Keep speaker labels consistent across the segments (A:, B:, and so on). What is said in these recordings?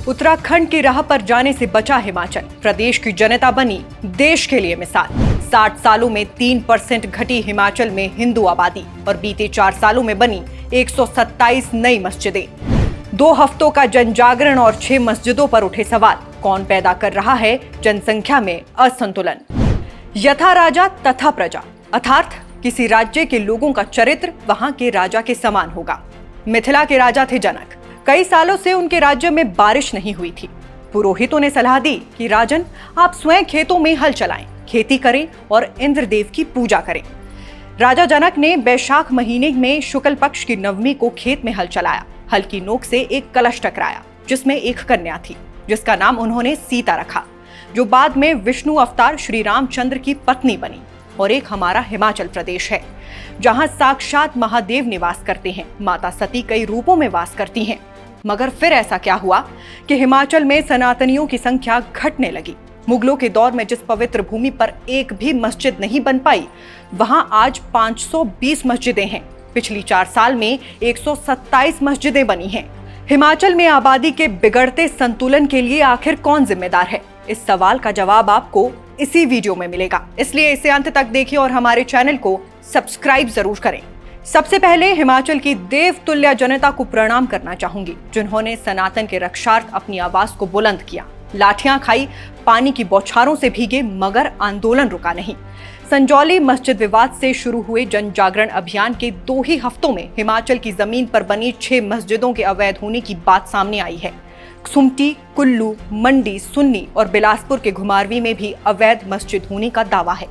A: उत्तराखंड की राह पर जाने से बचा हिमाचल, प्रदेश की जनता बनी देश के लिए मिसाल। 60 सालों में 3% घटी हिमाचल में हिंदू आबादी और बीते 4 सालों में बनी 127 नई मस्जिदें। 2 हफ्तों का जन जागरण और 6 मस्जिदों पर उठे सवाल, कौन पैदा कर रहा है जनसंख्या में असंतुलन। यथा राजा तथा प्रजा, अर्थात किसी राज्य के लोगों का चरित्र वहां के राजा के समान होगा। मिथिला के राजा थे जनक। कई सालों से उनके राज्य में बारिश नहीं हुई थी। पुरोहितों ने सलाह दी कि राजन, आप स्वयं खेतों में हल चलाएं, खेती करें और इंद्रदेव की पूजा करें। राजा जनक ने बैशाख महीने में शुक्ल पक्ष की नवमी को खेत में हल चलाया। हल की नोक से एक कलश टकराया जिसमें एक कन्या थी, जिसका नाम उन्होंने सीता रखा, जो बाद में विष्णु अवतार श्री रामचंद्र की पत्नी बनी। और एक हमारा हिमाचल प्रदेश है, जहां साक्षात महादेव निवास करते हैं। माता सती कई रूपों में वास करती हैं। मगर फिर ऐसा क्या हुआ कि हिमाचल में सनातनियों की संख्या घटने लगी। मुगलों के दौर में जिस पवित्र भूमि पर एक भी मस्जिद नहीं बन पाई, वहां आज 520 मस्जिदें हैं। पिछली 4 साल में 127 मस्जिदें बनी हैं। हिमाचल में आबादी के बिगड़ते संतुलन के लिए आखिर कौन जिम्मेदार है? इस सवाल का जवाब आपको इसी वीडियो में मिलेगा, इसलिए इसे अंत तक देखिए और हमारे चैनल को सब्सक्राइब जरूर करें। सबसे पहले हिमाचल की देवतुल्य जनता को प्रणाम करना चाहूंगी, जिन्होंने सनातन के रक्षार्थ अपनी आवाज को बुलंद किया। लाठियां खाई, पानी की बौछारों से भीगे, मगर आंदोलन रुका नहीं। संजौली मस्जिद विवाद से शुरू हुए जन जागरण अभियान के 2 ही हफ्तों में हिमाचल की जमीन पर बनी 6 मस्जिदों के अवैध होने की बात सामने आई है। सुमटी, कुल्लू, मंडी, सुन्नी और बिलासपुर के घुमारवी में भी अवैध मस्जिद होने का दावा है।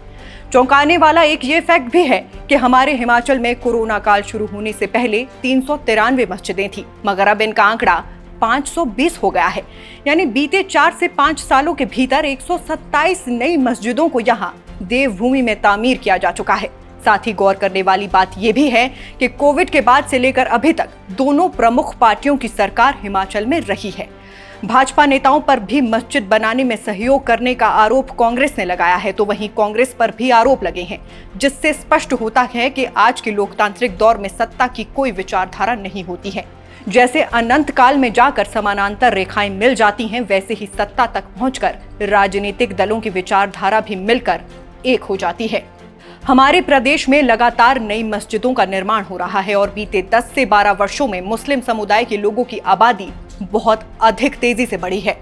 A: चौंकाने वाला एक ये फैक्ट भी है कि हमारे हिमाचल में कोरोना काल शुरू होने से पहले 393 मस्जिदें थी, मगर अब इनका आंकड़ा 520 हो गया है। यानी बीते 4 से 5 सालों के भीतर 127 नई मस्जिदों को यहाँ देवभूमि में तामीर किया जा चुका है। साथ ही गौर करने वाली बात यह भी है कि कोविड के बाद से लेकर अभी तक दोनों प्रमुख पार्टियों की सरकार हिमाचल में रही है। भाजपा नेताओं पर भी मस्जिद बनाने में सहयोग करने का आरोप कांग्रेस ने लगाया है, तो वहीं कांग्रेस पर भी आरोप लगे हैं, जिससे स्पष्ट होता है कि आज के लोकतांत्रिक दौर में सत्ता की कोई विचारधारा नहीं होती है। जैसे अनंत काल में जाकर समानांतर रेखाएं मिल जाती हैं, वैसे ही सत्ता तक पहुंचकर राजनीतिक दलों की विचारधारा भी मिलकर एक हो जाती है। हमारे प्रदेश में लगातार नई मस्जिदों का निर्माण हो रहा है और बीते 10 से 12 वर्षों में मुस्लिम समुदाय के लोगों की आबादी बहुत अधिक तेजी से बढ़ी है,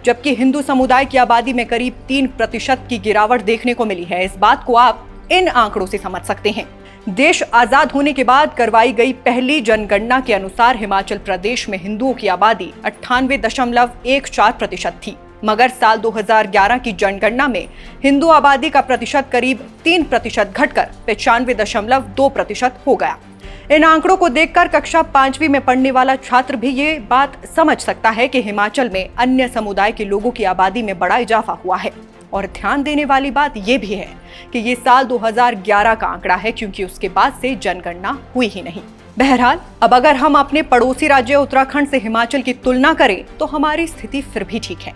A: जबकि हिंदू समुदाय की आबादी में करीब 3% की गिरावट देखने को मिली है। इस बात को आप इन आंकड़ों से समझ सकते हैं। देश आजाद होने के बाद करवाई गई पहली जनगणना के अनुसार हिमाचल प्रदेश में हिंदुओं की आबादी 98.14% थी, मगर साल 2011 की जनगणना में हिंदू आबादी का प्रतिशत करीब 3% घटकर 95.2% हो गया। इन आंकड़ों को देखकर कक्षा 5वीं में पढ़ने वाला छात्र भी ये बात समझ सकता है कि हिमाचल में अन्य समुदाय के लोगों की आबादी में बड़ा इजाफा हुआ है। और ध्यान देने वाली बात यह भी है कि ये साल 2011 का आंकड़ा है, क्योंकि उसके बाद से जनगणना हुई ही नहीं। बहरहाल, अब अगर हम अपने पड़ोसी राज्य उत्तराखंड से हिमाचल की तुलना करें तो हमारी स्थिति फिर भी ठीक है।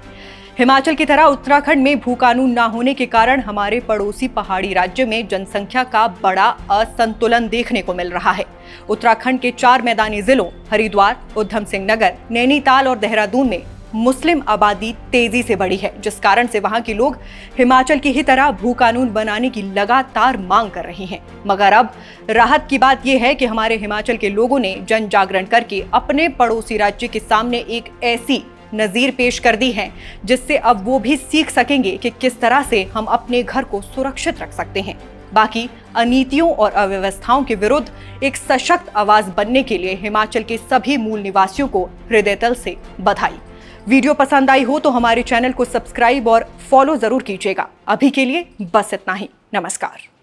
A: हिमाचल की तरह उत्तराखंड में भू कानून न होने के कारण हमारे पड़ोसी पहाड़ी राज्य में जनसंख्या का बड़ा असंतुलन देखने को मिल रहा है। उत्तराखंड के 4 मैदानी जिलों हरिद्वार, उधम सिंह नगर, नैनीताल और देहरादून में मुस्लिम आबादी तेजी से बढ़ी है, जिस कारण से वहां के लोग हिमाचल की ही तरह भू कानून बनाने की लगातार मांग कर रहे हैं। मगर अब राहत की बात यह है कि हमारे हिमाचल के लोगों ने जन जागरण करके अपने पड़ोसी राज्य के सामने एक ऐसी नजीर पेश कर दी है, जिससे अब वो भी सीख सकेंगे कि किस तरह से हम अपने घर को सुरक्षित रख सकते हैं। बाकी अनीतियों और अव्यवस्थाओं के विरुद्ध एक सशक्त आवाज बनने के लिए हिमाचल के सभी मूल निवासियों को हृदयतल से बधाई। वीडियो पसंद आई हो तो हमारे चैनल को सब्सक्राइब और फॉलो जरूर कीजिएगा। अभी के लिए बस इतना ही। नमस्कार।